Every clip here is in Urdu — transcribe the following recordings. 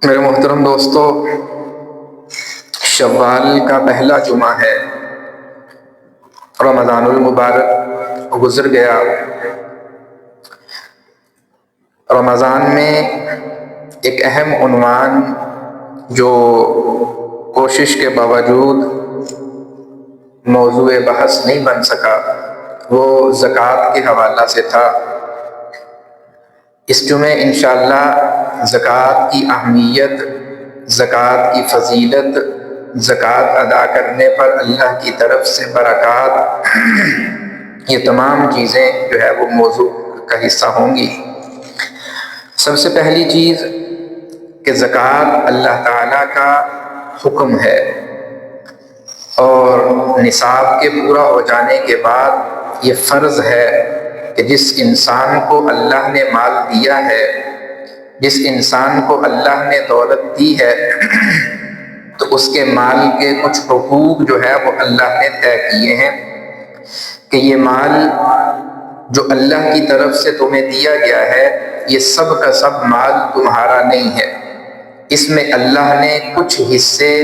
میرے محترم دوستو، شوال کا پہلا جمعہ ہے، رمضان المبارک گزر گیا۔ رمضان میں ایک اہم عنوان جو کوشش کے باوجود موضوع بحث نہیں بن سکا وہ زکوٰۃ کے حوالہ سے تھا۔ اس جمعے انشاءاللہ زکوٰۃ کی اہمیت، زکوٰۃ کی فضیلت، زکوٰۃ ادا کرنے پر اللہ کی طرف سے برکات، یہ تمام چیزیں جو ہے وہ موضوع کا حصہ ہوں گی۔ سب سے پہلی چیز کہ زکوٰۃ اللہ تعالیٰ کا حکم ہے، اور نصاب کے پورا ہو جانے کے بعد یہ فرض ہے کہ جس انسان کو اللہ نے مال دیا ہے، جس انسان کو اللہ نے دولت دی ہے، تو اس کے مال کے کچھ حقوق جو ہے وہ اللہ نے طے کیے ہیں کہ یہ مال جو اللہ کی طرف سے تمہیں دیا گیا ہے، یہ سب کا سب مال تمہارا نہیں ہے۔ اس میں اللہ نے کچھ حصے،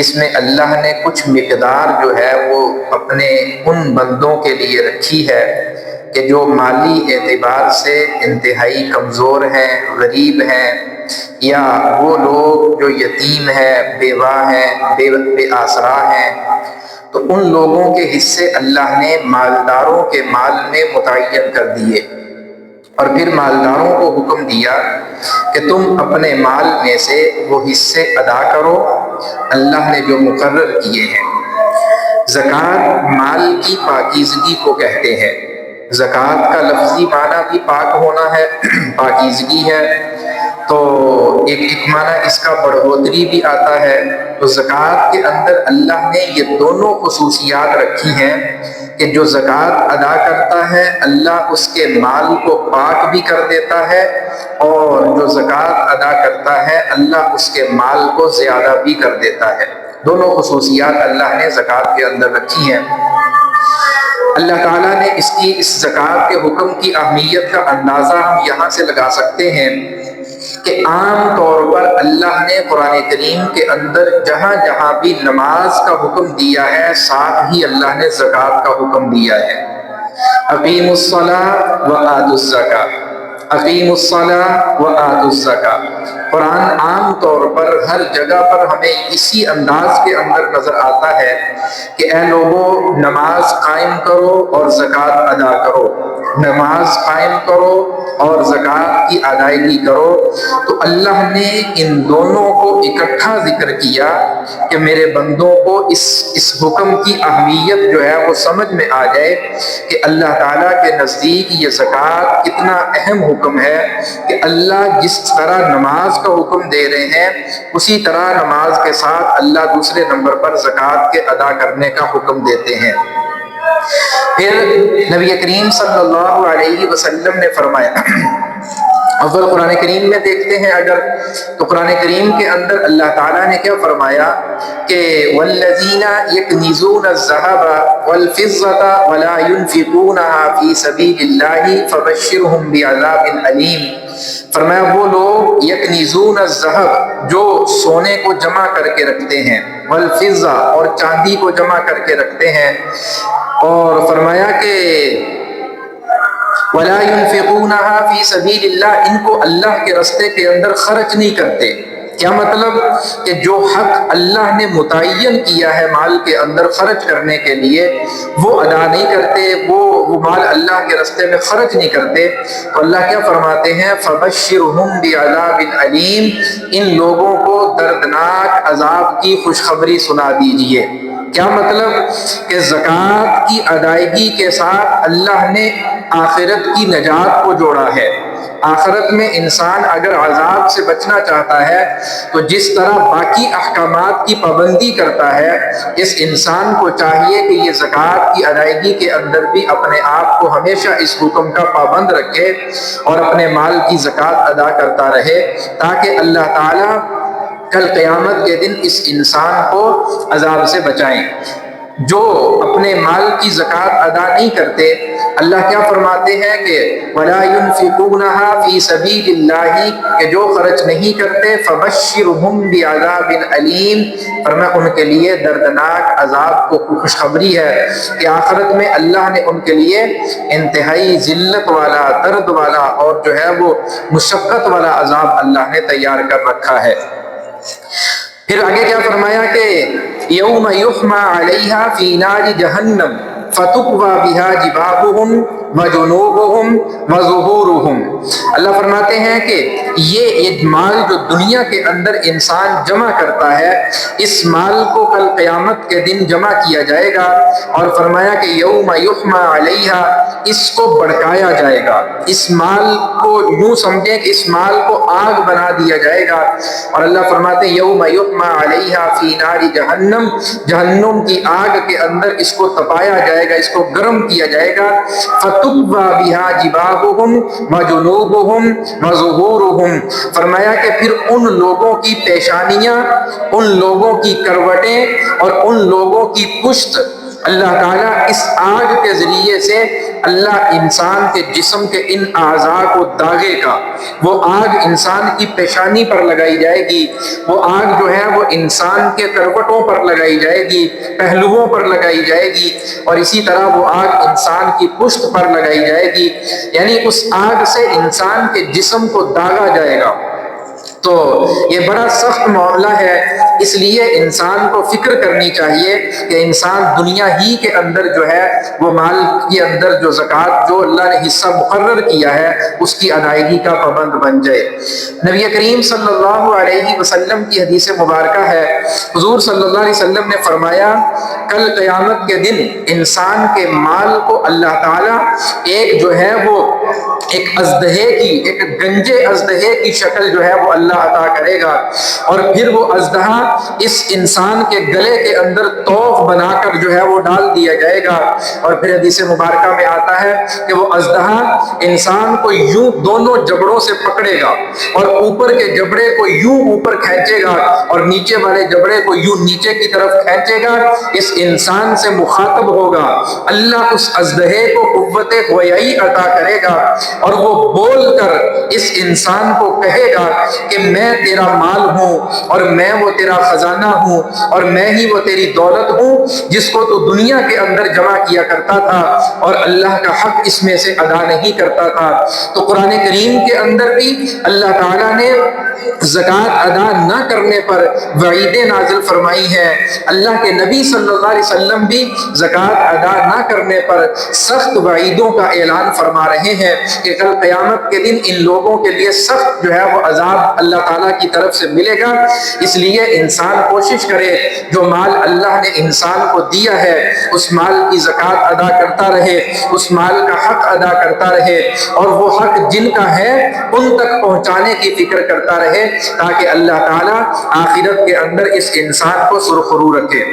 اس میں اللہ نے کچھ مقدار جو ہے وہ اپنے ان بندوں کے لیے رکھی ہے کہ جو مالی اعتبار سے انتہائی کمزور ہیں، غریب ہیں، یا وہ لوگ جو یتیم ہیں، بیوہ ہیں، بے آسرا ہیں، تو ان لوگوں کے حصے اللہ نے مالداروں کے مال میں متعین کر دیے، اور پھر مالداروں کو حکم دیا کہ تم اپنے مال میں سے وہ حصے ادا کرو اللہ نے جو مقرر کیے ہیں۔ زکوٰۃ مال کی پاکیزگی کو کہتے ہیں۔ زکوٰۃ کا لفظی معنی بھی پاک ہونا ہے، پاکیزگی ہے، تو ایک معنی اس کا بڑھوتری بھی آتا ہے۔ تو زکوٰۃ کے اندر اللہ نے یہ دونوں خصوصیات رکھی ہیں کہ جو زکوٰۃ ادا کرتا ہے اللہ اس کے مال کو پاک بھی کر دیتا ہے، اور جو زکوٰۃ ادا کرتا ہے اللہ اس کے مال کو زیادہ بھی کر دیتا ہے۔ دونوں خصوصیات اللہ نے زکوٰۃ کے اندر رکھی ہیں۔ اللہ تعالیٰ نے اس زکوٰۃ کے حکم کی اہمیت کا اندازہ ہم یہاں سے لگا سکتے ہیں کہ عام طور پر اللہ نے قرآن کریم کے اندر جہاں جہاں بھی نماز کا حکم دیا ہے، ساتھ ہی اللہ نے زکوٰۃ کا حکم دیا ہے۔ اقیموا الصلاۃ وآتوا الزکاۃ، اقیموا الصلاۃ وآتوا الزکاۃ۔ قرآن عام طور پر ہر جگہ پر ہمیں اسی انداز کے اندر نظر آتا ہے کہ اے لوگوں، نماز قائم کرو اور زکوٰۃ ادا کرو، نماز قائم کرو اور زکوٰۃ کی ادائیگی کرو۔ تو اللہ نے ان دونوں کو اکٹھا ذکر کیا کہ میرے بندوں کو اس حکم کی اہمیت جو ہے وہ سمجھ میں آ جائے کہ اللہ تعالیٰ کے نزدیک یہ زکوٰۃ کتنا اہم حکم ہے، کہ اللہ جس طرح نماز کا حکم دے رہے ہیں اسی طرح نماز کے ساتھ اللہ دوسرے نمبر پر زکوٰۃ کے ادا کرنے کا حکم دیتے ہیں۔ پھر نبی کریم صلی اللہ علیہ وسلم نے فرمایا، اول قرآن کریم میں دیکھتے ہیں اگر تو قرآن کریم کے اندر اللہ تعالیٰ نے کیا فرمایا کہ والذین یکنزون الذھب والفضة ولا ينفقونها فی سبیل اللہ فبشرهم بعذاب علیم۔ فرمایا وہ لوگ یکنزون الذھب جو سونے کو جمع کر کے رکھتے ہیں، والفضة اور چاندی کو جمع کر کے رکھتے ہیں، اور فرمایا کہ وَلَا يُنْفِقُونَهَا فِي سَبِيلِ اللَّهِ، ان کو اللہ کے راستے کے اندر خرچ نہیں کرتے۔ کیا مطلب کہ جو حق اللہ نے متعین کیا ہے مال کے اندر خرچ کرنے کے لیے وہ ادا نہیں کرتے، وہ مال اللہ کے راستے میں خرچ نہیں کرتے، تو اللہ کیا فرماتے ہیں فَبَشِّرْهُمْ بِعَذَابٍ عَلِيمٍ، ان لوگوں کو دردناک عذاب کی خوشخبری سنا دیجئے۔ کیا مطلب کہ زکوٰۃ کی ادائیگی کے ساتھ اللہ نے آخرت کی نجات کو جوڑا ہے۔ آخرت میں انسان اگر عذاب سے بچنا چاہتا ہے تو جس طرح باقی احکامات کی پابندی کرتا ہے، اس انسان کو چاہیے کہ یہ زکوٰۃ کی ادائیگی کے اندر بھی اپنے آپ کو ہمیشہ اس حکم کا پابند رکھے اور اپنے مال کی زکوٰۃ ادا کرتا رہے، تاکہ اللہ تعالیٰ کل قیامت کے دن اس انسان کو عذاب سے بچائیں۔ جو اپنے مال کی زکوٰۃ ادا نہیں کرتے، اللہ کیا فرماتے ہیں کہ وَلَا يُنْفِقُونَهَا فِي سَبِيلِ اللَّهِ، کہ جو خرچ نہیں کرتے فَبَشِّرْهُمْ بِعَذَابٍ أَلِيمٍ، فرمایا ان کے لیے دردناک عذاب کو خوشخبری ہے کہ آخرت میں اللہ نے ان کے لیے انتہائی ذلت والا، درد والا اور جو ہے وہ مشقت والا عذاب اللہ نے تیار کر رکھا ہے۔ پھر آگے کیا فرمایا کہ یوم یحمى علیہا فی نار جہنم فتکوی بہا جباہہم وجنوبہم وظہورہم، اللہ فرماتے ہیں کہ یہ مال جو دنیا کے اندر انسان جمع کرتا ہے، اس مال کو کل قیامت کے دن جمع کیا جائے گا، اور فرمایا کہ یوم یحمى علیہا، اس کو بڑکایا جائے گا، اس مال کو یوں سمجھیں کہ اس مال کو آگ بنا دیا جائے گا، اور اللہ فرماتے ہیں یوم یحمى علیہا فی نار جہنم، جہنم کی آگ کے اندر اس کو تپایا جائے گا، اس کو گرم کیا جائے گا، فتکوی بہا جباہہم وجنوبہم وظہورہم، فرمایا کہ پھر ان لوگوں کی پیشانیاں، ان لوگوں کی کروٹیں اور ان لوگوں کی پشت اللہ تعالیٰ اس آگ کے ذریعے سے اللہ انسان کے جسم کے ان اعضاء کو داغے گا، وہ آگ انسان کی پیشانی پر لگائی جائے گی، وہ آگ جو ہے وہ انسان کے کروٹوں پر لگائی جائے گی، پہلوؤں پر لگائی جائے گی، اور اسی طرح وہ آگ انسان کی پشت پر لگائی جائے گی، یعنی اس آگ سے انسان کے جسم کو داغا جائے گا۔ تو یہ بڑا سخت معاملہ ہے، اس لیے انسان کو فکر کرنی چاہیے کہ انسان دنیا ہی کے اندر جو ہے وہ مال کے اندر جو زکوٰۃ جو اللہ نے حصہ مقرر کیا ہے اس کی ادائیگی کا پابند بن جائے۔ نبی کریم صلی اللہ علیہ وسلم کی حدیث مبارکہ ہے، حضور صلی اللہ علیہ وسلم نے فرمایا کل قیامت کے دن انسان کے مال کو اللہ تعالیٰ ایک جو ہے وہ ایک اژدہے کی، ایک گنجے اژدہے کی شکل جو ہے وہ اللہ عطا کرے گا، اور پھر وہ اژدہا اس انسان کے گلے کے اندر توق بنا کر جو ہے وہ ڈال دیا جائے گا، اور پھر حدیث مبارکہ میں آتا ہے کہ وہ اژدہا انسان کو یوں دونوں جبڑوں سے پکڑے گا، اور اوپر کے جبڑے کو یوں اوپر کھینچے گا اور نیچے والے جبڑے کو یوں نیچے کی طرف کھینچے گا، اس انسان سے مخاطب ہوگا، اللہ اس اژدہے کو قوت گویائی عطا کرے گا، اور وہ بول کر اس انسان کو کہے گا کہ میں تیرا مال ہوں، اور میں وہ تیرا خزانہ ہوں، اور میں ہی وہ تیری دولت ہوں جس کو تو دنیا کے اندر جمع کیا کرتا تھا اور اللہ کا حق اس میں سے ادا نہیں کرتا تھا۔ تو قرآن کریم کے اندر بھی اللہ تعالیٰ نے زکوٰۃ ادا نہ کرنے پر وعیدیں نازل فرمائی ہیں، اللہ کے نبی صلی اللہ علیہ وسلم بھی زکوٰۃ ادا نہ کرنے پر سخت وعیدوں کا اعلان فرما رہے ہیں کہ کل قیامت کے دن ان لوگوں کے لیے سخت جو ہے وہ عذاب اللہ تعالیٰ کی طرف سے ملے گا۔ اس لیے انسان کوشش کرے جو مال اللہ نے انسان کو دیا ہے اس مال کی زکوٰۃ ادا کرتا رہے، اس مال کا حق ادا کرتا رہے، اور وہ حق جن کا ہے ان تک پہنچانے کی فکر کرتا رہے، تاکہ اللہ تعالیٰ آخرت کے اندر اس انسان کو سرخرو رکھے۔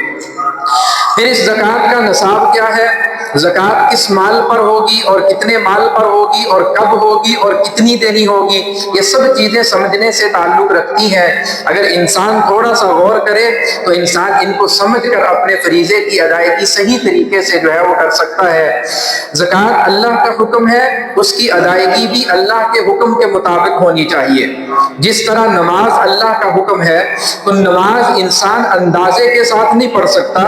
پھر اس زکوٰۃ کا نصاب کیا ہے، زکوٰۃ کس مال پر ہوگی اور کتنے مال پر ہوگی اور کب ہوگی اور کتنی دینی ہوگی، یہ سب چیزیں سمجھنے سے تعلق رکھتی ہیں۔ اگر انسان تھوڑا سا غور کرے تو انسان ان کو سمجھ کر اپنے فریضے کی ادائیگی صحیح طریقے سے جو ہے وہ کر سکتا ہے۔ زکوٰۃ اللہ کا حکم ہے، اس کی ادائیگی بھی اللہ کے حکم کے مطابق ہونی چاہیے۔ جس طرح نماز اللہ کا حکم ہے تو نماز انسان اندازے کے ساتھ نہیں پڑھ سکتا،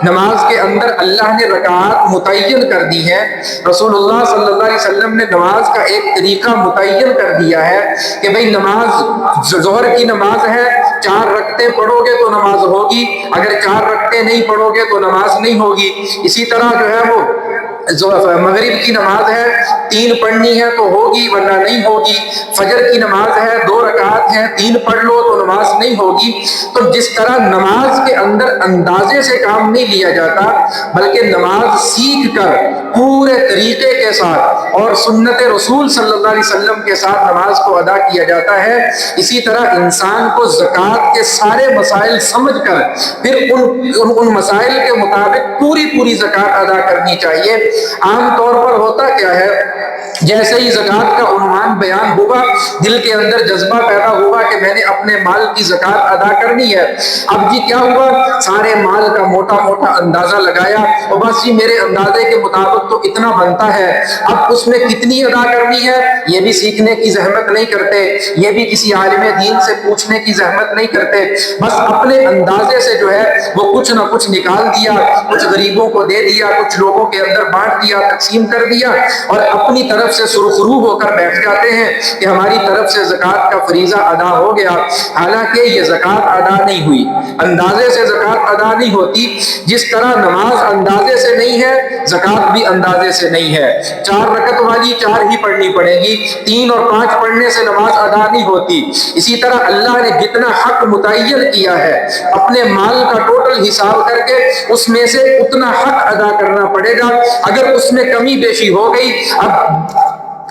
نماز کے اندر اللہ نے رکعات متعین کر دی ہے، رسول اللہ صلی اللہ علیہ وسلم نے نماز کا ایک طریقہ متعین کر دیا ہے کہ بھئی نماز ظہر کی نماز ہے، 4 رکعتیں پڑھو گے تو نماز ہوگی، اگر 4 رکعتیں نہیں پڑھو گے تو نماز نہیں ہوگی۔ اسی طرح جو ہے وہ مغرب کی نماز ہے، 3 پڑھنی ہے تو ہوگی ورنہ نہیں ہوگی، فجر کی نماز ہے 2 رکعات ہیں 3 پڑھ لو تو نماز نہیں ہوگی۔ تو جس طرح نماز کے اندر اندازے سے کام نہیں لیا جاتا بلکہ نماز سیکھ کر پورے طریقے کے ساتھ اور سنت رسول صلی اللہ علیہ وسلم کے ساتھ نماز کو ادا کیا جاتا ہے، اسی طرح انسان کو زکوٰۃ کے سارے مسائل سمجھ کر پھر ان مسائل کے مطابق پوری زکوٰۃ ادا کرنی چاہیے۔ عام طور پر ہوتا کیا ہے جیسے ہی زکوٰۃ کا عنوان بیان ہوا دل کے اندر جذبہ پیدا ہوا کہ میں نے اپنے مال کی زکوٰۃ ادا کرنی ہے۔ اب جی کیا ہوا، سارے مال کا موٹا موٹا اندازہ لگایا اور بس جی میرے اندازے کے مطابق تو اتنا بنتا ہے، اب اس میں کتنی ادا کرنی ہے یہ بھی سیکھنے کی زحمت نہیں کرتے، یہ بھی کسی عالم دین سے پوچھنے کی زحمت نہیں کرتے، بس اپنے اندازے سے جو ہے وہ کچھ نہ کچھ نکال دیا، کچھ غریبوں کو دے دیا، کچھ لوگوں کے اندر بانٹ دیا، تقسیم کر دیا، اور اپنی طرف سے سرخرو ہو کر بیٹھ جاتے ہیں کہ ہماری طرف سے زکوٰۃ کا فریضہ ادا ہو گیا، حالانکہ یہ زکوٰۃ ادا نہیں ہوئی، اندازے سے زکوٰۃ ادا نہیں ہوتی۔ جس طرح نماز اندازے سے نہیں ہے، زکوٰۃ بھی اندازے سے نہیں ہے، 4 رکعت والی 4 ہی پڑھنی پڑے گی، 3 اور 5 پڑھنے سے نماز ادا نہیں ہوتی۔ اسی طرح اللہ نے جتنا حق متعین کیا ہے اپنے مال کا ٹوٹل حساب کر کے اس میں سے اتنا حق ادا کرنا پڑے گا، اگر اس میں کمی بیشی ہو گئی، اب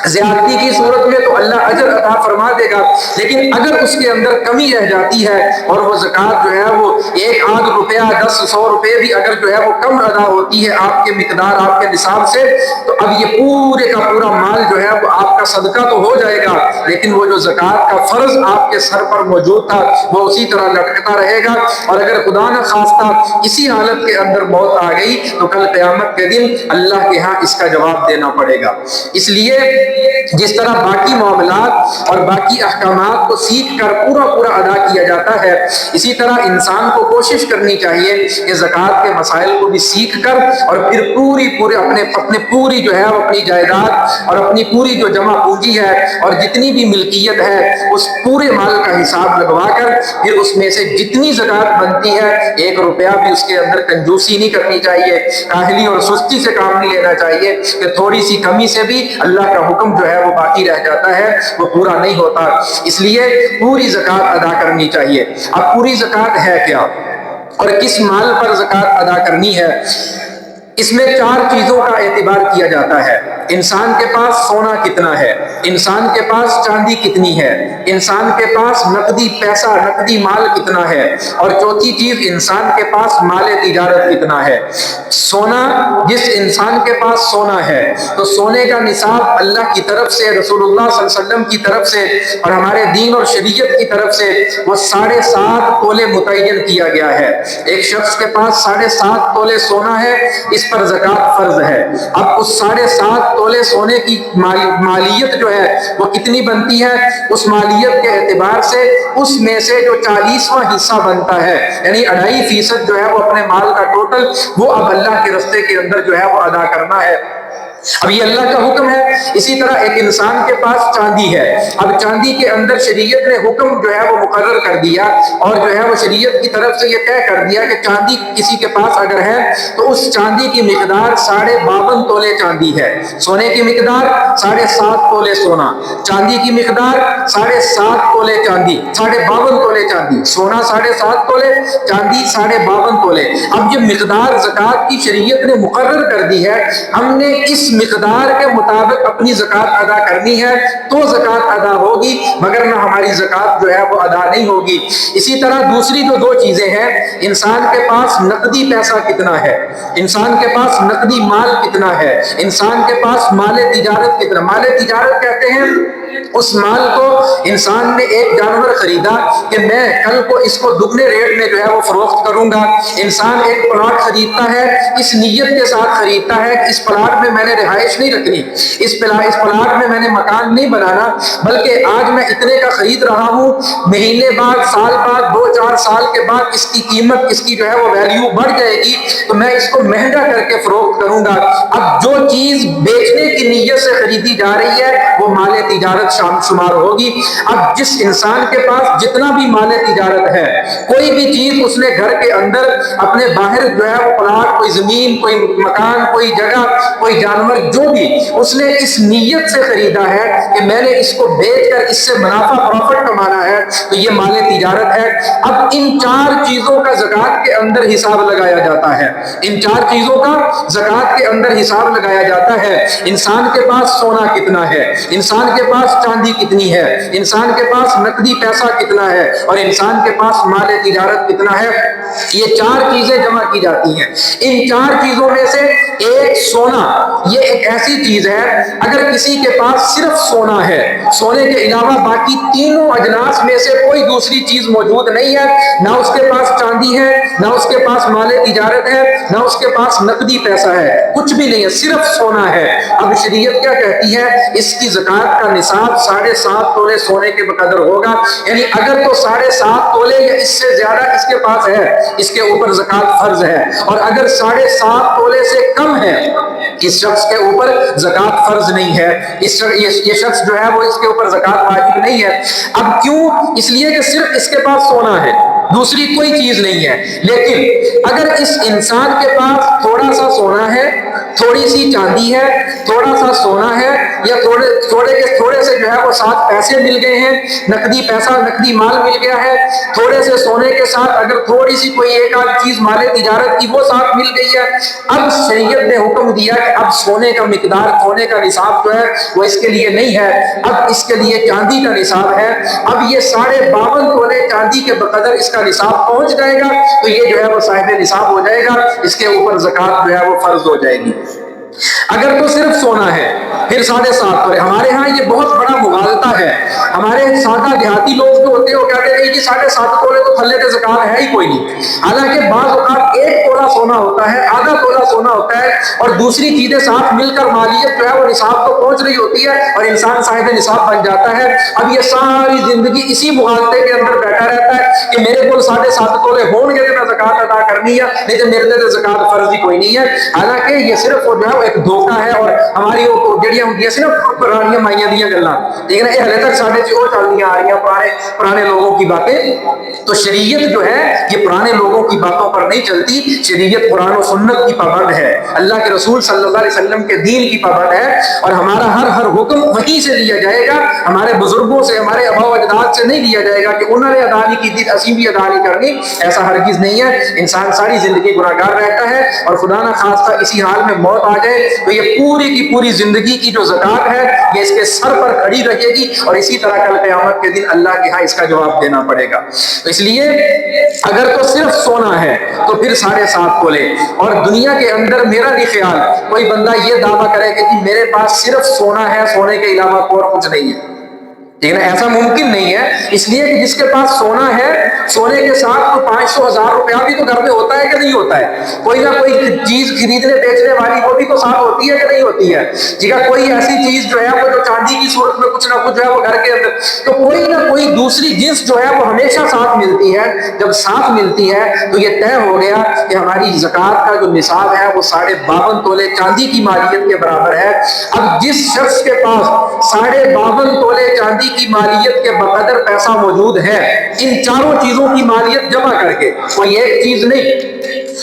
زیادتی کی صورت میں تو اللہ اجر عطا فرما دے گا، لیکن اگر اس کے اندر کمی رہ جاتی ہے اور وہ زکوٰۃ جو ہے وہ 1 آدھ روپیہ 10 100 روپے بھی اگر جو ہے وہ کم ادا ہوتی ہے آپ کے مقدار آپ کے نصاب سے، تو اب یہ پورے کا پورا مال جو ہے وہ آپ کا صدقہ تو ہو جائے گا، لیکن وہ جو زکوٰۃ کا فرض آپ کے سر پر موجود تھا وہ اسی طرح لٹکتا رہے گا، اور اگر خدا نہ خواستہ اسی حالت کے اندر موت آ گئی تو کل قیامت کے دن اللہ کے ہاں اس کا جواب دینا پڑے گا۔ اس لیے جس طرح باقی معاملات اور باقی احکامات کو سیکھ کر پورا پورا ادا کیا جاتا ہے، اسی طرح انسان کو کوشش کرنی چاہیے کہ زکوٰۃ کے مسائل کو بھی سیکھ کر اور پھر پورے اپنے پوری جو ہے اپنی جائیداد اور اپنی پوری جو جمع پونجی ہے اور جتنی بھی ملکیت ہے اس پورے مال کا حساب لگوا کر پھر اس میں سے جتنی زکوٰۃ بنتی ہے 1 روپیہ بھی اس کے اندر کنجوسی نہیں کرنی چاہیے، کاہلی اور سستی سے کام نہیں لینا چاہیے کہ تھوڑی سی کمی سے بھی اللہ کا حکم جو ہے وہ باقی رہ جاتا ہے، وہ پورا نہیں ہوتا۔ اس لیے پوری زکوٰۃ ادا کرنی چاہیے۔ اب پوری زکوٰۃ ہے کیا اور کس مال پر زکوٰۃ ادا کرنی ہے؟ اس میں 4 چیزوں کا اعتبار کیا جاتا ہے۔ انسان کے پاس سونا کتنا ہے، انسان کے پاس چاندی کتنی ہے، انسان کے پاس نقدی پیسہ نقدی مال کتنا ہے، اور چوتھی چیز انسان کے پاس مال تجارت کتنا ہے۔ سونا، جس انسان کے پاس سونا ہے تو سونے کا نصاب اللہ کی طرف سے، رسول اللہ صلی اللہ علیہ وسلم کی طرف سے اور ہمارے دین اور شریعت کی طرف سے وہ 7.5 تولے متعین کیا گیا ہے۔ ایک شخص کے پاس 7.5 تولے سونا ہے، اس پر زکوٰۃ فرض ہے۔ اب اس 7.5 تولے سونے کی مالیت جو ہے وہ کتنی بنتی ہے، اس مالیت کے اعتبار سے اس میں سے جو 40واں حصہ بنتا ہے، یعنی 2.5% جو ہے وہ اپنے مال کا ٹوٹل وہ اب اللہ کے رستے کے اندر جو ہے وہ ادا کرنا ہے۔ اب یہ اللہ کا حکم ہے۔ اسی طرح ایک انسان کے پاس چاندی ہے، اب چاندی کے اندر شریعت نے حکم جو ہے وہ مقرر کر دیا اور جو ہے وہ شریعت کی طرف سے یہ طے کر دیا کہ چاندی کسی کے پاس اگر ہے تو اس چاندی کی مقدار 52.5 تولے چاندی ہے۔ سونے کی مقدار 7.5 تولے سونا، چاندی کی مقدار 7.5 تولے چاندی، 52.5 تولے چاندی، سونا 7.5 تولے، چاندی 52.5 تولے۔ اب یہ مقدار زکوٰۃ کی شریعت نے مقرر کر دی ہے، ہم نے اس مقدار کے مطابق اپنی زکوٰۃ ادا کرنی ہے تو زکوٰۃ ادا ہوگی، مگر نہ ہماری زکوٰۃ جو ہے وہ ادا نہیں ہوگی۔ اسی طرح دوسری جو 2 چیزیں ہیں، انسان کے پاس نقدی پیسہ کتنا ہے، انسان کے پاس نقدی مال کتنا ہے، انسان کے پاس مال تجارت کتنا۔ مال تجارت کہتے ہیں اس مال کو انسان نے ایک جانور خریدا کہ میں کل کو اس کو دگنے ریٹ میں جو ہے وہ فروخت کروں گا۔ انسان ایک پلاٹ خریدتا ہے، اس نیت کے ساتھ خریدتا ہے کہ اس پلاٹ میں میں نے رہائش نہیں رکھنی، اس پلاٹ میں میں نے مکان نہیں بنانا، بلکہ آج میں اتنے کا خرید رہا ہوں، مہینے بعد، سال بعد، 2-4 سال کے بعد اس کی قیمت، اس کی جو ہے وہ ویلیو بڑھ جائے گی تو میں اس کو مہنگا کر کے فروخت کروں گا۔ اب جو چیز بیچنے کی نیت سے خریدی جا رہی ہے وہ مال تجارت شمار ہوگی۔ اب جس انسان کے پاس جتنا بھی مال تجارت ہے، کوئی بھی چیز اس نے گھر کے اندر اپنے باہر جو ہے وہ پلاٹ، کوئی زمین، کوئی مکان، کوئی جگہ، کوئی جانور، جو بھی اس نے اس نیت سے خریدا ہے کہ میں نے اس کو بیچ کر اس سے منافع پروفٹ کمانا ہے تو یہ مال تجارت ہے۔ اب ان 4 چیزوں کا زکوٰۃ کے اندر حساب لگایا جاتا ہے، ان 4 چیزوں کا زکوٰۃ کے اندر حساب لگایا جاتا ہے۔ انسان کے پاس سونا کتنا ہے، انسان کے پاس پاس چاندی کتنی ہے، انسان کے پاس نقدی پیسہ کتنا ہے، اور انسان کے پاس مال تجارت کتنا ہے، یہ چار چیزیں جمع کی جاتی ہیں۔ ان چار چیزوں میں سے ایک سونا، یہ ایک ایسی چیز ہے اگر کسی کے پاس صرف سونا ہے، سونے کے علاوہ باقی تینوں اجناس میں سے کوئی دوسری چیز موجود نہیں ہے، نہ اس کے پاس چاندی ہے، نہ اس کے پاس مال تجارت ہے، نہ اس کے پاس نقدی پیسہ ہے، کچھ بھی نہیں ہے، صرف سونا ہے، اب شریعت کیا کہتی ہے، اس کی زکوٰۃ کا نصاب 7.5 تولے سونے کے بقدر ہوگا۔ یعنی اگر تو 7.5 تولے یا اس سے زیادہ اس کے پاس ہے، اس کے اوپر زکوٰۃ فرض ہے، اور اگر 7.5 تولے سے کم ہے اس شخص کے اوپر زکوٰۃ فرض نہیں ہے، یہ شخص جو ہے وہ اس کے اوپر زکوٰۃ واجب نہیں ہے۔ اب کیوں؟ اس لیے کہ صرف اس کے پاس سونا ہے، دوسری کوئی چیز نہیں ہے۔ لیکن اگر اس انسان کے پاس تھوڑا سا سونا ہے، تھوڑی سی چاندی ہے، تھوڑا سا سونا ہے، یا تھوڑے سے جو ہے وہ 7 پیسے مل گئے ہیں، نقدی پیسہ نقدی مال مل گیا ہے، تھوڑے سے سونے کے ساتھ اگر تھوڑی سی کوئی ایک آدھ چیز مال تجارت کی وہ ساتھ مل گئی ہے، اب شریعت نے حکم دیا کہ اب سونے کا مقدار، سونے کا نصاب جو ہے وہ اس کے لیے نہیں ہے، اب اس کے لیے چاندی کا نصاب ہے۔ اب یہ 52.5 تولے چاندی کے بقدر اس کا نصاب پہنچ جائے گا تو یہ جو ہے وہ صاحب نصاب ہو جائے گا، اس کے اوپر زکوٰۃ جو ہے وہ فرض ہو جائے گی۔ اگر تو صرف سونا ہے پھر 7.5 تولے۔ ہمارے ہاں یہ بہت بڑا مغالطہ ہے، ہمارے سادہ دیہاتی لوگ جو ہوتے ہیں وہ کہتے ہیں کہ 7.5 تولے تو تھلے کے زکوٰۃ ہے ہی کوئی نہیں، حالانکہ بعض اوقات 1 تولا سونا ہوتا ہے، آدھا تولا سونا ہوتا ہے، اور دوسری چیزیں ساتھ مل کر مالیت جو ہے وہ نصاب کو پہنچ رہی ہوتی ہے اور انسان صاحب نصاب بن جاتا ہے۔ اب یہ ساری زندگی اسی مغالطے کے اندر بیٹھا رہتا ہے کہ میرے کو 7.5 تولے ہوں گے تو میں زکوٰۃ ادا کرنی ہے، نہیں تو میرے لیے زکوٰۃ فرض ہی کوئی نہیں ہے۔ حالانکہ یہ صرف جو ہے ایک دھوکہ ہے، اور ہماری وہ جڑیاں ہوتی ہیں نا پرانیاں مائیاں دیاں گلاں، ٹھیک ہے نا، یہ ہلے تک ساڈے چ چلدیاں آ رہی ہیں پرانے لوگوں کی باتیں۔ تو شریعت جو ہے یہ پرانے لوگوں کی باتوں پر نہیں چلتی، شریعت قرآن و سنت کی پابند ہے، اللہ کے رسول صلی اللہ علیہ وسلم کے دین کی پابند ہے، اور ہمارا ہر حکم وہیں سے لیا جائے گا، ہمارے بزرگوں سے، ہمارے آباء و اجداد سے نہیں لیا جائے گا کہ انہوں نے ادا نہیں کی تھی اسی بھی ادا نہیں کرنی، ایسا ہرگز نہیں ہے۔ انسان ساری زندگی گناہگار رہتا ہے، اور خدا نہ خواستہ اسی حال میں موت آ جائے تو یہ پوری کی پوری زندگی کی جو زکوٰۃ ہے یہ اس کے سر پر کھڑی رہے گی، اور اسی طرح کل قیامت کے دن اللہ کے ہاں اس کا جواب دینا پڑے گا۔ تو اس لیے اگر تو صرف سونا ہے تو پھر 7.5 تولے، اور دنیا کے اندر میرا بھی خیال کوئی بندہ یہ دعویٰ کرے کہ میرے پاس صرف سونا ہے، سونے کے علاوہ اور کچھ نہیں ہے، ٹھیک ہے نا، ایسا ممکن نہیں ہے، اس لیے کہ جس کے پاس سونا ہے، سونے کے ساتھ تو 500,000 روپیہ بھی تو گھر میں ہوتا ہے کہ نہیں ہوتا ہے، کوئی نہ کوئی چیز خریدنے بیچنے والی وہ بھی تو ساتھ ہوتی ہے کہ نہیں ہوتی ہے، ٹھیک ہے، کوئی ایسی چیز جو ہے وہ جو چاندی کی صورت میں کچھ نہ کچھ جو ہے وہ گھر کے اندر، تو کوئی نہ کوئی دوسری جنس جو ہے وہ ہمیشہ ساتھ ملتی ہے، جب ساتھ ملتی ہے تو یہ طے ہو گیا کہ ہماری زکوٰۃ کا جو نصاب ہے وہ 52.5 تولے چاندی کی مالیت کے برابر ہے۔ اب جس شخص کے پاس 52.5 تولے چاندی کی مالیت کے بقدر پیسہ موجود ہے، ان چاروں چیزوں کی مالیت جمع کر کے، کوئی ایک چیز نہیں،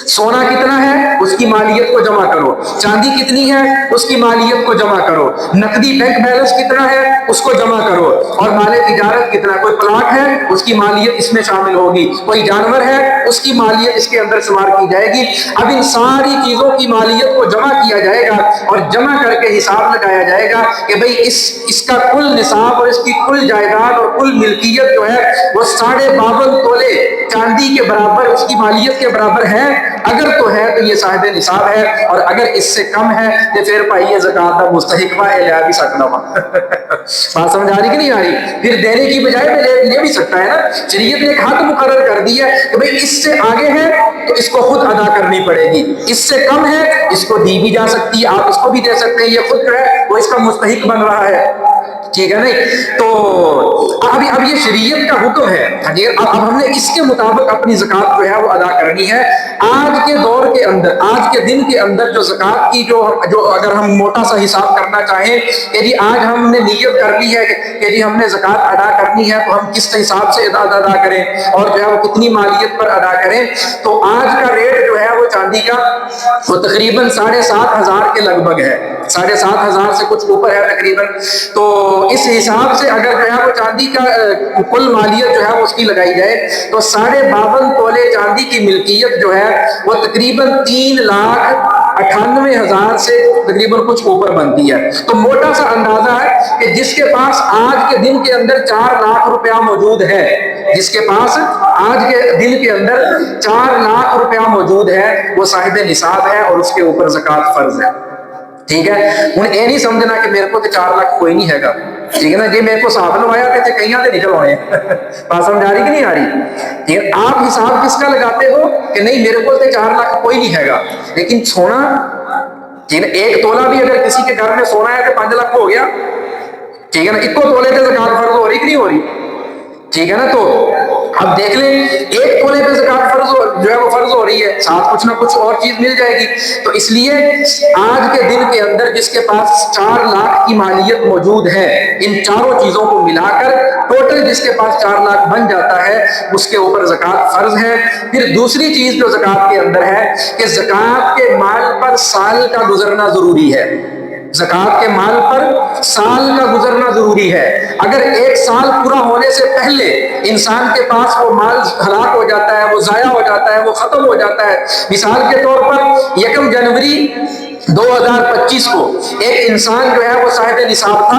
سونا کتنا ہے اس کی مالیت کو جمع کرو، چاندی کتنی ہے اس کی مالیت کو جمع کرو، نقدی بینک بیلنس کتنا ہے اس کو جمع کرو، اور مال تجارت کتنا، کوئی پلاٹ ہے اس کی مالیت اس میں شامل ہوگی، کوئی جانور ہے اس کی مالیت اس کے اندر شمار کی جائے گی۔ اب ان ساری چیزوں کی مالیت کو جمع کیا جائے گا، اور جمع کر کے حساب لگایا جائے گا کہ بھئی اس کا کل نصاب اور اس کی کل جائیداد اور کل ملکیت جو ہے وہ 52.5 تولے چاندی کے برابر، اس کی مالیت کے برابر ہے، اگر تو ہے تو یہ صاحب نصاب ہے، اور اگر اس سے کم ہے تو پھر بھائی یہ زکوٰۃ کا مستحق ہے، لے بھی سکنا ہوا۔ بات سمجھ آ رہی کہ نہیں آ رہی؟ پھر دینے کی بجائے میں لے بھی سکتا ہے نا، شریعت نے ایک حد مقرر کر دی ہے کہ بھئی اس سے آگے ہے تو اس کو خود ادا کرنی پڑے گی، اس سے کم ہے اس کو دی بھی جا سکتی ہے، آپ اس کو بھی دے سکتے ہیں، یہ خود جو ہے وہ اس کا مستحق بن رہا ہے، ٹھیک ہے نہیں؟ تو اب یہ شریعت کا حکم ہے، اب ہم نے اس کے مطابق اپنی زکوٰۃ جو ہے وہ ادا کرنی ہے۔ آج کے دور کے اندر، آج کے دن کے اندر جو زکوٰۃ کی جو اگر ہم موٹا سا حساب کرنا چاہیں کہ جی آج ہم نے نیت کر لی ہے کہ جی ہم نے زکوٰۃ ادا کرنی ہے، تو ہم کس حساب سے ادا کریں اور جو ہے وہ کتنی مالیت پر ادا کریں، تو آج کا ریٹ جو ہے وہ چاندی کا وہ تقریباً 7,500 کے لگ بھگ ہے، 7,500 سے کچھ اوپر ہے تقریباً۔ تو اس حساب سے اگر جو ہے وہ چاندی کا کل مالیت جو ہے وہ اس کی لگائی جائے تو 52.5 تولے چاندی کی ملکیت جو ہے وہ تقریباً 3,80,000 98,000 سے تقریباً کچھ اوپر بنتی ہے. تو موٹا سا اندازہ ہے کہ جس کے پاس آج کے دن کے اندر 4 لاکھ روپیہ موجود ہے، جس کے پاس آج کے دن کے اندر 4 لاکھ روپیہ موجود ہے، وہ صاحب نصاب ہے اور اس کے اوپر زکوٰۃ فرض ہے. ٹھیک ہے. ہوں یہ نہیں سمجھنا کہ میرے کو تو 4 لاکھ کوئی نہیں ہے گا. ٹھیک ہے نا جی. میرے کو صاحب لوایا تھے کہیں سے نکل آئے. بات سمجھ آ رہی کہ نہیں آ رہی؟ ٹھیک ہے. آپ حساب کس کا لگاتے ہو کہ نہیں میرے کو تو 4 لاکھ کوئی نہیں ہے گا، لیکن سونا ٹھیک ہے 1 تولہ بھی اگر کسی کے گھر میں سونا ہے تو 5 لاکھ ہو گیا. ٹھیک ہے نا. 1 تولے پہ زکوٰۃ فرض ہو رہی کہ نہیں ہو رہی؟ ٹھیک ہے نا. تو اب دیکھ لیں 1 تولے پہ زکوٰۃ فرض جو ہے وہ فرض ہو رہی ہے، ساتھ کچھ نہ کچھ اور چیز مل جائے گی. تو اس لیے آج کے دن کے اندر جس کے پاس 4 لاکھ کی مالیت موجود ہے، ان چاروں چیزوں کو ملا کر ٹوٹل جس کے پاس 4 لاکھ بن جاتا ہے، اس کے اوپر زکوٰۃ فرض ہے. پھر دوسری چیز جو زکوٰۃ کے اندر ہے کہ زکوٰۃ کے مال پر سال کا گزرنا ضروری ہے. زکوٰۃ کے مال پر سال کا گزرنا ضروری ہے. اگر 1 سال پورا ہونے سے پہلے انسان کے پاس وہ مال ہلاک ہو جاتا ہے، وہ ضائع ہو جاتا ہے، وہ ختم ہو جاتا ہے. مثال کے طور پر 1 جنوری 2025 کو ایک انسان جو ہے وہ صاحب نصاب تھا،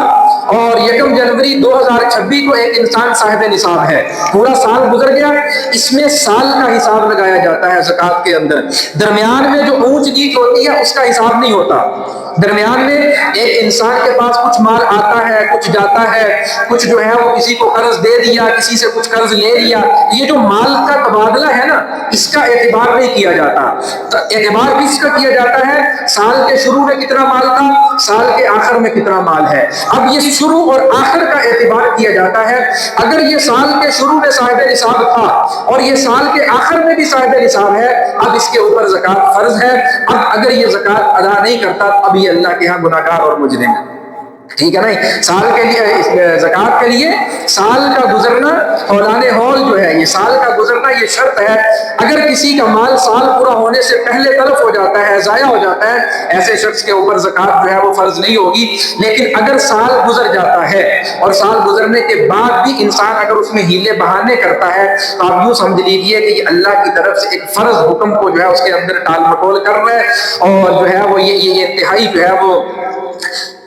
اور 1 جنوری 2026 کو ایک انسان صاحب نصاب ہے. پورا سال گزر گیا. اس میں سال کا حساب لگایا جاتا ہے زکوٰۃ کے اندر. درمیان میں جو اونچ نیچ ہوتی ہے اس کا حساب نہیں ہوتا. درمیان میں ایک انسان کے پاس کچھ مال آتا ہے، کچھ جاتا ہے، کچھ جو ہے وہ کسی کو قرض دے دیا، کسی سے کچھ قرض لے لیا. یہ جو مال کا تبادلہ ہے نا، اس کا اعتبار نہیں کیا جاتا. اعتبار بھی اس کا کیا جاتا ہے سال کے شروع میں کتنا مال تھا، سال کے آخر میں کتنا مال ہے. اب یہ شروع اور آخر کا اعتبار کیا جاتا ہے. اگر یہ سال کے شروع میں صاحب نصاب تھا اور یہ سال کے آخر میں بھی صاحب نصاب ہے، اب اس کے اوپر زکوٰۃ فرض ہے. اب اگر یہ زکوٰۃ ادا نہیں کرتا اب یہ اللہ کے ہاں گناہ گار اور مجرم ہے. ٹھیک ہے نا. سال کے لیے زکوٰۃ کے لیے سال کا گزرنا، اولان ہول جو ہے یہ سال کا گزرنا یہ شرط ہے. اگر کسی کا مال سال پورا ہونے سے پہلے تلف ہو جاتا ہے، ضائع ہو جاتا ہے، ایسے شخص کے اوپر زکوٰۃ جو ہے وہ فرض نہیں ہوگی. لیکن اگر سال گزر جاتا ہے اور سال گزرنے کے بعد بھی انسان اگر اس میں ہیلے بہانے کرتا ہے تو آپ یوں سمجھ لیجیے کہ یہ اللہ کی طرف سے ایک فرض حکم کو جو ہے اس کے اندر ٹال مٹول کر رہا ہے. اور جو ہے وہ یہ انتہائی جو ہے وہ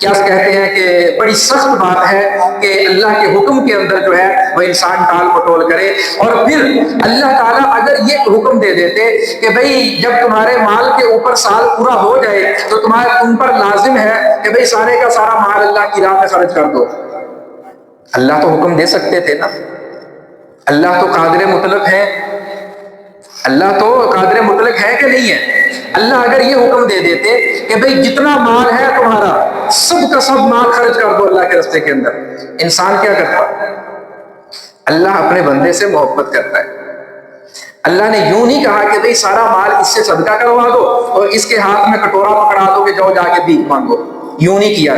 کیا کہتے ہیں کہ بڑی سخت بات ہے کہ اللہ کے حکم کے اندر جو ہے وہ انسان ٹال مٹول کرے. اور پھر اللہ تعالیٰ اگر یہ حکم دے دیتے کہ بھئی جب تمہارے مال کے اوپر سال پورا ہو جائے تو تم پر لازم ہے کہ بھئی سارے کا سارا مال اللہ کی راہ میں خرچ کر دو. اللہ تو حکم دے سکتے تھے نا. اللہ تو قادر مطلق ہے. اللہ تو قادر مطلق ہے کہ نہیں ہے؟ اللہ اگر یہ حکم دے دیتے کہ بھئی جتنا مال ہے تمہارا سب کا سب مال خرچ کر دو اللہ کے راستے کے اندر، انسان کیا کرتا؟ اللہ اپنے بندے سے محبت کرتا ہے. اللہ نے یوں نہیں کہا کہ بھئی سارا مال اس سے صدقہ کروا دو اور اس کے ہاتھ میں کٹورا پکڑا دو کہ جاؤ جا کے بھیک مانگو. یوں نہیں کیا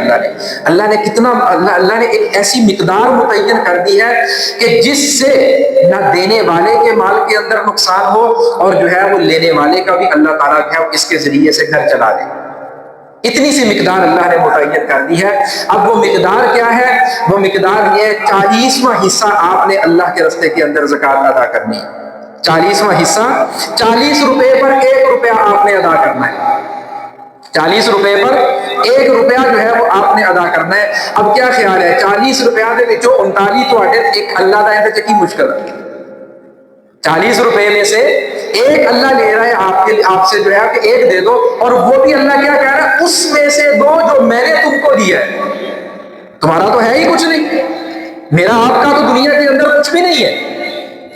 اللہ نے کتنا اللہ نے ایک ایسی مقدار متعین کر دی ہے کہ جس سے نہ دینے والے کے مال کے اندر نقصان ہو اور جو ہے وہ لینے والے کا بھی اللہ تعالیٰ ہے اس کے ذریعے سے گھر چلا دے. اتنی سی مقدار اللہ نے متعین کر دی ہے. اب وہ مقدار کیا ہے؟ وہ مقدار یہ 40واں حصہ آپ نے اللہ کے راستے کے اندر زکوٰۃ ادا کرنی ہے. 40واں حصہ 40 روپے پر 1 روپیہ آپ نے ادا کرنا ہے. 40 روپے پر 1 روپیہ جو ہے وہ آپ نے ادا کرنا ہے. اب کیا خیال ہے 40 روپیہ دے وچوں 39 تو ایک اللہ دا ہے کی مشکل ہے. 40 روپے میں سے 1 اللہ لے رہا ہے آپ سے جو ہے کہ 1 دے دو، اور وہ بھی اللہ کیا کہہ رہا ہے اس میں سے دو جو میں نے تم کو دیا ہے. تمہارا تو ہے ہی کچھ نہیں، میرا آپ کا تو دنیا کے اندر کچھ بھی نہیں ہے.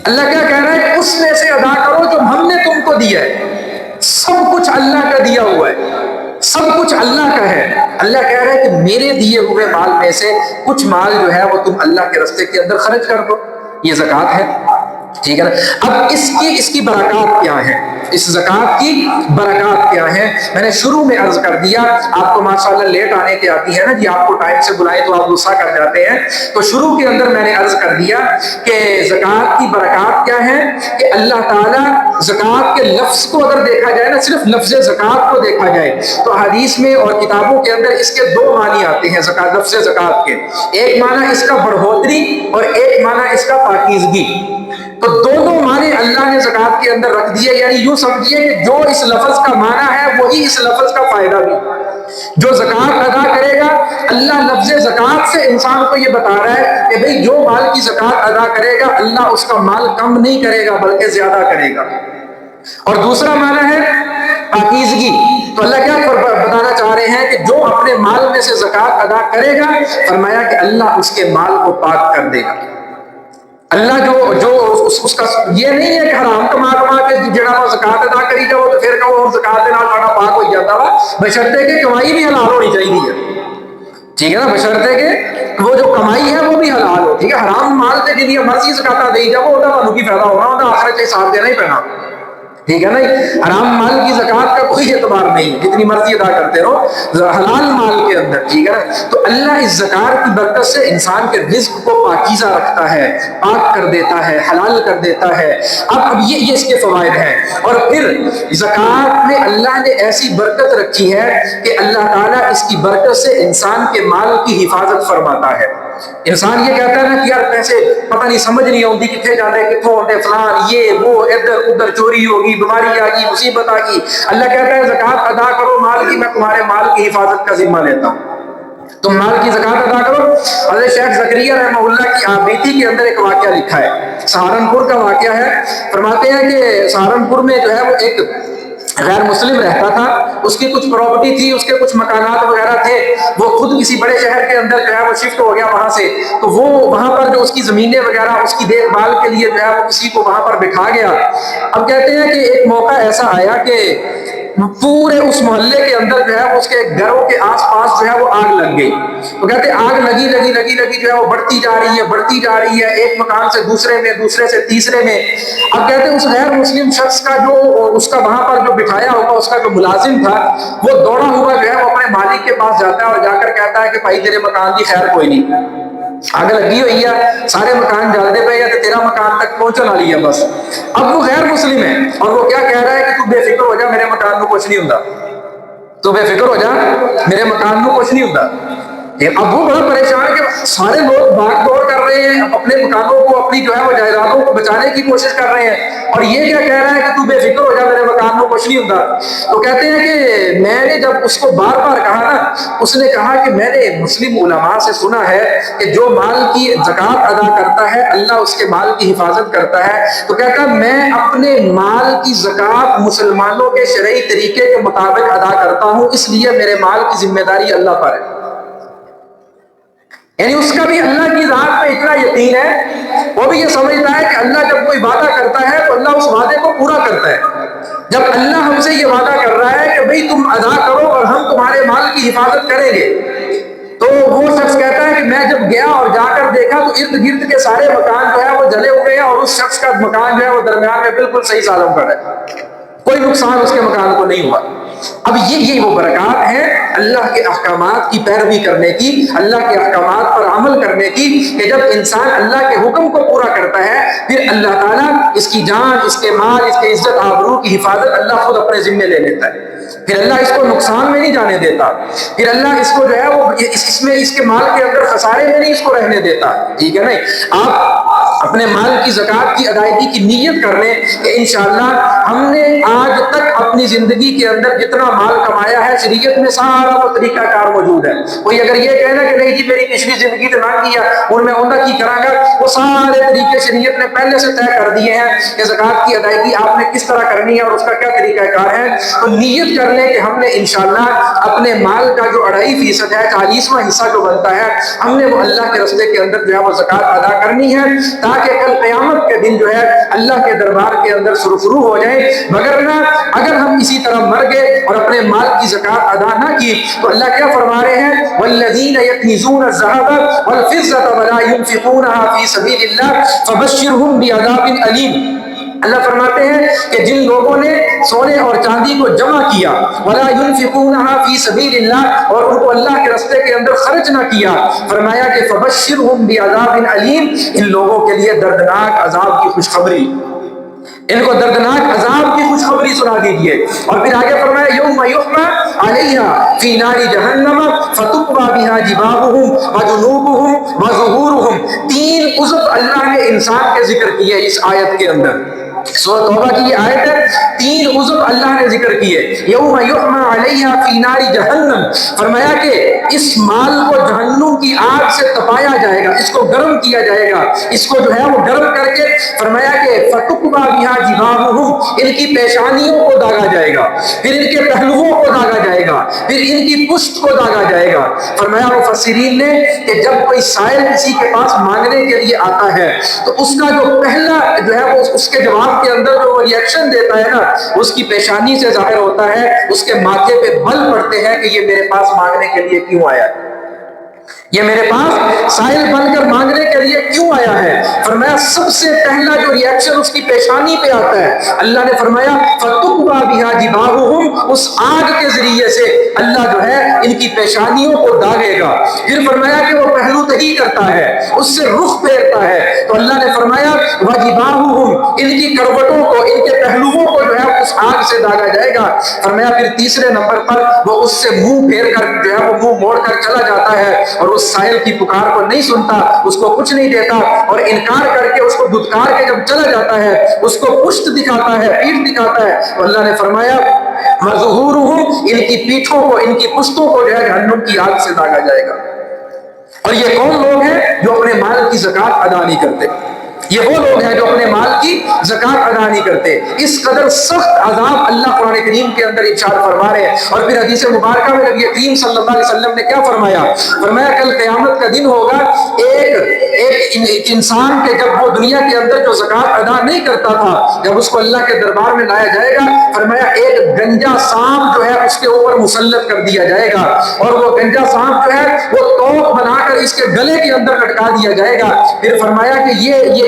اللہ کیا کہہ رہا ہے اس میں سے ادا کرو جو ہم نے تم کو دیا ہے. سب کچھ اللہ کا دیا ہوا ہے، سب کچھ اللہ کا ہے. اللہ کہہ رہا ہے کہ میرے دیے ہوئے مال میں سے کچھ مال جو ہے وہ تم اللہ کے راستے کے اندر خرچ کر دو. یہ زکوٰۃ ہے. ٹھیک ہے نا. اب اس کی برکات کیا ہے؟ اس زکوٰۃ کی برکات کیا ہے؟ میں نے شروع میں عرض کر دیا. آپ کو ماشاءاللہ لیٹ آنے کی آتی ہے نا جی، آپ کو ٹائم سے بلائے تو آپ غصہ کر جاتے ہیں. تو شروع کے اندر میں نے عرض کر دیا کہ زکوٰۃ کی برکات کیا ہے کہ اللہ تعالیٰ زکوٰۃ کے لفظ کو اگر دیکھا جائے نا، صرف لفظ زکوٰۃ کو دیکھا جائے تو حدیث میں اور کتابوں کے اندر اس کے 2 معنی آتے ہیں لفظ زکوٰۃ کے. ایک معنی اس کا بڑھوتری اور ایک معنی اس کا پاکیزگی. تو دونوں معنی اللہ نے زکوٰۃ کے اندر رکھ دیے، یعنی یوں سمجھیے کہ جو اس لفظ کا معنی ہے وہی اس لفظ کا فائدہ بھی۔ جو زکوٰۃ ادا کرے گا، اللہ لفظ زکوٰۃ سے انسان کو یہ بتا رہا ہے کہ بھئی جو مال کی زکوٰۃ ادا کرے گا اللہ اس کا مال کم نہیں کرے گا بلکہ زیادہ کرے گا۔ اور دوسرا معنی ہے پاکیزگی، تو اللہ کیا بتانا چاہ رہے ہیں کہ جو اپنے مال میں سے زکوٰۃ ادا کرے گا، فرمایا کہ اللہ اس کے مال کو پاک کر دے گا۔ اللہ جو اس کا یہ نہیں ہے کہ حرام کما کے جڑا زکوٰۃ ادا کری جاؤ تو پھر کہو زکوٰۃ کے نال بڑا پاک ہو جاتا وا، بشرطے کہ کمائی بھی حلال ہونی چاہیے، ٹھیک ہے نا، بشرطے کہ وہ جو کمائی ہے وہ بھی حلال ہو، ٹھیک ہے۔ حرام مال سے جنہیں مرضی زکوٰۃ دے جاؤ وہ تمہیں کی فائدہ ہونا، وہ آخرت کے حساب دینا ہی پینا، ٹھیک ہے نا۔ حرام مال کی زکوٰۃ کا کوئی اعتبار نہیں، جتنی مرضی ادا کرتے رہو حلال مال کے اندر، ٹھیک ہے نا۔ تو اللہ اس زکوٰۃ کی برکت سے انسان کے رزق کو پاکیزہ رکھتا ہے، پاک کر دیتا ہے، حلال کر دیتا ہے۔ اب یہ اس کے فوائد ہیں۔ اور پھر زکوٰۃ میں اللہ نے ایسی برکت رکھی ہے کہ اللہ تعالیٰ اس کی برکت سے انسان کے مال کی حفاظت فرماتا ہے۔ انسان یہ کہتا ہے نا کہ یار پیسے پتہ نہیں سمجھ نہیں آتی کتنے جانے کتوں ہوتے، فلان یہ وہ ادھر ادھر چوری ہوگی، بیماری آ گئی، مصیبت آ گئی۔ اللہ کہتا ہے زکوٰۃ ادا کرو مال کی، میں تمہارے مال کی حفاظت کا ذمہ لیتا ہوں، تم مال کی زکوٰۃ ادا کرو۔ حضرت شیخ زکریا رحمہ اللہ کی آبیتی کے اندر ایک واقعہ لکھا ہے، سہارنپور کا واقعہ ہے۔ فرماتے ہیں کہ سہارنپور میں جو ہے وہ ایک غیر مسلم رہتا تھا، اس کی کچھ پراپرٹی تھی، اس کے کچھ مکانات وغیرہ تھے، وہ خود کسی بڑے شہر کے اندر جو ہے وہ شفٹ ہو گیا وہاں سے، تو وہ وہاں پر جو اس کی زمینیں وغیرہ اس کی دیکھ بھال کے لیے جو ہے وہ کسی کو وہاں پر بٹھا گیا۔ اب کہتے ہیں کہ ایک موقع ایسا آیا کہ پورے اس محلے کے اندر جو ہے اس کے گھروں کے آس پاس جو ہے وہ آگ لگ گئی۔ تو کہتے ہیں آگ لگی جو ہے وہ بڑھتی جا رہی ہے، ایک مکان سے دوسرے میں، دوسرے سے تیسرے میں۔ اب کہتے ہیں اس غیر مسلم شخص کا جو اس کا وہاں پر جو بٹھایا ہوا اس کا جو ملازم تھا، وہ دوڑا ہوا جو ہے وہ اپنے مالک کے پاس جاتا ہے اور جا کر کہتا ہے کہ بھائی تیرے مکان کی خیر کوئی نہیں، آگ لگی ہوئی ہے، سارے مکان جلدے پہ ہے، تیرا مکان تک پہنچنا لی ہے بس۔ اب وہ غیر مسلم ہے اور وہ کیا کہہ رہا ہے کہ تو بے فکر ہو جا، میرے مکان میں کچھ نہیں ہوتا، تو بے فکر ہو جا، میرے مکان میں کچھ نہیں ہوتا۔ اب وہ بڑا پریشان کہ سارے لوگ بھاگ دوڑ کر رہے ہیں، اپنے مکانوں کو، اپنی جو ہے وہ جائیدادوں کو بچانے کی کوشش کر رہے ہیں، اور یہ کیا کہہ رہا ہے کہ تو بے فکر ہو جا، میرے مکان میں کچھ نہیں ہوتا۔ تو کہتے ہیں کہ میں نے جب اس کو بار بار کہا نا، اس نے کہا کہ میں نے مسلم علماء سے سنا ہے کہ جو مال کی زکوٰۃ ادا کرتا ہے اللہ اس کے مال کی حفاظت کرتا ہے۔ تو کہتا میں اپنے مال کی زکوٰۃ مسلمانوں کے شرعی طریقے کے مطابق ادا کرتا ہوں، اس لیے میرے مال کی ذمہ داری اللہ پر ہے۔ یعنی اس کا بھی اللہ کی ذات پہ اتنا یقین ہے، وہ بھی یہ سمجھتا ہے کہ اللہ جب کوئی وعدہ کرتا ہے تو اللہ اس وعدے کو پورا کرتا ہے۔ جب اللہ ہم سے یہ وعدہ کر رہا ہے کہ بھئی تم ادا کرو اور ہم تمہارے مال کی حفاظت کریں گے، تو وہ شخص کہتا ہے کہ میں جب گیا اور جا کر دیکھا تو ارد گرد کے سارے مکان جو ہے وہ جلے ہوئے ہیں اور اس شخص کا مکان جو ہے وہ درمیان میں بالکل صحیح سالم پر ہے، کوئی نقصان اس کے مکان کو نہیں ہوا۔ اب یہ وہ برکات ہیں اللہ کے احکامات کی پیروی کرنے کی، اللہ کے احکامات پر عمل کرنے کی، کہ جب انسان اللہ کے حکم کو پورا کرتا ہے پھر اللہ تعالیٰ اس کی جان، اس کے مال، اس کے عزت آبرو کی حفاظت اللہ خود اپنے ذمے لے لیتا ہے۔ پھر اللہ اس کو نقصان میں نہیں جانے دیتا، پھر اللہ اس کو جو ہے وہ اس کے مال کے اندر خسارے میں نہیں اس کو رہنے دیتا، ٹھیک ہے نہیں۔ آپ اپنے مال کی زکوٰۃ کی ادائیگی کی نیت کر لیں کہ انشاءاللہ ہم نے آج تک اپنی زندگی کے اندر جتنا مال کمایا ہے شریعت میں سارا وہ طریقہ کار موجود ہے۔ کوئی اگر یہ کہنا کہ نہیں جی میری پچھلی زندگی تو نہ کیا اور میں عمدہ کی کراں گا، وہ سارے طریقے شریعت نے پہلے سے طے کر دیے ہیں کہ زکوٰۃ کی ادائیگی آپ نے کس طرح کرنی ہے اور اس کا کیا طریقہ کار ہے۔ تو نیت کر لیں کہ ہم نے انشاءاللہ اپنے مال کا جو 2.5% ہے، 40واں حصہ جو بنتا ہے، ہم نے وہ اللہ کے راستے کے اندر جو ہے وہ زکوٰۃ ادا کرنی ہے، تاکہ کل قیامت کے دن جو ہے اللہ کے دربار کے اندر سرخرو ہو جائیں۔ مگر نہ اگر ہم اسی طرح مر گئے اور اپنے مال کی زکوٰۃ ادا نہ کی تو اللہ کیا فرما رہے ہیں، والذین یکنزون الذهب والفضة ولا ينفقونها في سبيل الله فبشرهم بعذاب أليم۔ اللہ فرماتے ہیں کہ جن لوگوں نے سونے اور چاندی کو جمع کیا، ولا ينفقونها في سبيل الله، اور ان کو اللہ کے راستے کے اندر خرچ نہ کیا، فرمایا کہ فبشرهم بعذاب علیم، ان لوگوں کے لیے دردناک عذاب کی خوشخبری، ان کو دردناک عذاب کی خوشخبری سنا دیجیے۔ اور پھر آگے فرمایا یوم یحمى علیہا فی نار جہنم فتقوی بہا جباہہم وجنوبہم وظہورہم۔ 3 عضو اللہ نے انسان کے ذکر کیے اس آیت کے اندر۔ سورۃ توبہ کی یہ آیت ہے، 3 عذر اللہ نے ذکر کیے، یوم یحمى علیہا فی نار جہنم، فرمایا کہ اس مال کو جہنم کی آگ سے تپایا جائے گا، اس کو گرم کیا جائے گا، اس کو جو ہے وہ گرم کر کے فرمایا کہ فتقبا بہا جباہہم، ان کی پیشانیوں کو داغا جائے گا، پھر ان کے پہلوؤں کو داغا جائے گا، پھر ان کی پشت کو داغا جائے گا۔ فرمایا مفسرین نے کہ جب کوئی سائل کسی کے پاس مانگنے کے لیے آتا ہے تو اس کا جو پہلا جو ہے وہ اس کے جواب کے اندر جو ری ایکشن دیتا ہے نا، اس کی پیشانی سے ظاہر ہوتا ہے، اس کے ماتھے پہ بل پڑتے ہیں کہ یہ میرے پاس مانگنے کے لیے کیوں آیا ہے، یہ میرے پاس سائل بن کر مانگنے کے لیے کیوں آیا ہے۔ فرمایا سب سے پہلا جو ری ایکشن اس کی پیشانی پہ آتا ہے، اللہ نے فرمایا فَتُقْوَى بِهَا جِبَاهُهُمْ، اس آگ کے ذریعے سے اللہ جو ہے ان کی پیشانیوں کو داغے گا۔ پھر فرمایا کہ وہ پہلو تہی کرتا ہے، اس سے رخ پھیرتا ہے، تو اللہ نے فرمایا وَجِبَاهُهُمْ، ان کی کروٹوں کو، ان کے پہلوؤں کو جو ہے اس آگ سے داغا جائے گا۔ فرمایا پھر تیسرے نمبر پر وہ اس سے منہ پھیر کر جو ہے وہ منہ موڑ کر چلا جاتا ہے اور اس سائل کی پکار کو نہیں سنتا، اس کو کچھ نہیں دیتا، اور انکار کر کے اس کو دھتکار کے جب چلا جاتا ہے، اس کو پشت دکھاتا ہے، پیٹھ دکھاتا ہے، تو اللہ نے فرمایا وَظُهُورُهُمْ، ان کی پیٹھوں کو، ان کی پشتوں کو جو ہے جہنم کی آگ سے داغا جائے گا۔ اور یہ کون لوگ ہیں جو اپنے مال کی زکوٰۃ ادا نہیں کرتے؟ یہ وہ لوگ ہیں جو اپنے مال کی زکوٰۃ ادا نہیں کرتے۔ اس قدر سخت عذاب اللہ قرآن کریم کے اندر ارشاد فرما رہے ہیں۔ اور پھر حدیث مبارکہ میں نبی کریم صلی اللہ علیہ وسلم نے کیا فرمایا؟ فرمایا کل قیامت کا دن ہوگا، ایک انسان کے جب وہ دنیا کے اندر جو زکوٰۃ ادا نہیں کرتا تھا، جب اس کو اللہ کے دربار میں لایا جائے گا، فرمایا ایک گنجا سانپ جو ہے اس کے اوپر مسلط کر دیا جائے گا، اور وہ گنجا سانپ جو ہے وہ توق بنا کر اس کے گلے کے اندر لٹکا دیا جائے گا۔ پھر فرمایا کہ یہ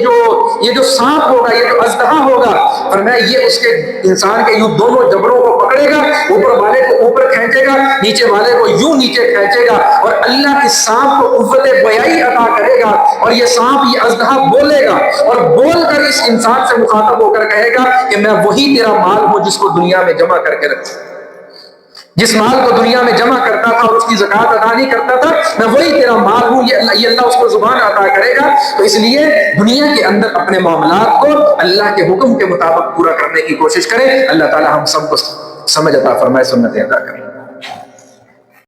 جو سانپ ہوگا، یہ جو اژدہا ہوگا، فرمایا یہ اس کے انسان کے یوں دونوں جبڑوں کو پکڑے گا، اوپر والے کو اوپر کھینچے گا، نیچے والے کو یوں نیچے کھینچے گا، اور اللہ اس سانپ کو قوت بیائی عطا کرے گا، اور یہ سانپ، یہ اژدہا بولے گا، اور بول کر اس انسان سے مخاطب ہو کر کہے گا کہ میں وہی تیرا مال ہوں جس کو دنیا میں جمع کر کے رکھا، جس مال کو دنیا میں جمع کرتا تھا اور اس کی زکوٰۃ ادا نہیں کرتا تھا، میں وہی تیرا مال ہوں۔ یہ اللہ اس کو زبان عطا کرے گا۔ تو اس لیے دنیا کے اندر اپنے معاملات کو اللہ کے حکم کے مطابق پورا کرنے کی کوشش کریں۔ اللہ تعالی ہم سب کو سمجھ عطا فرمائے، سنتیں عطا کریں۔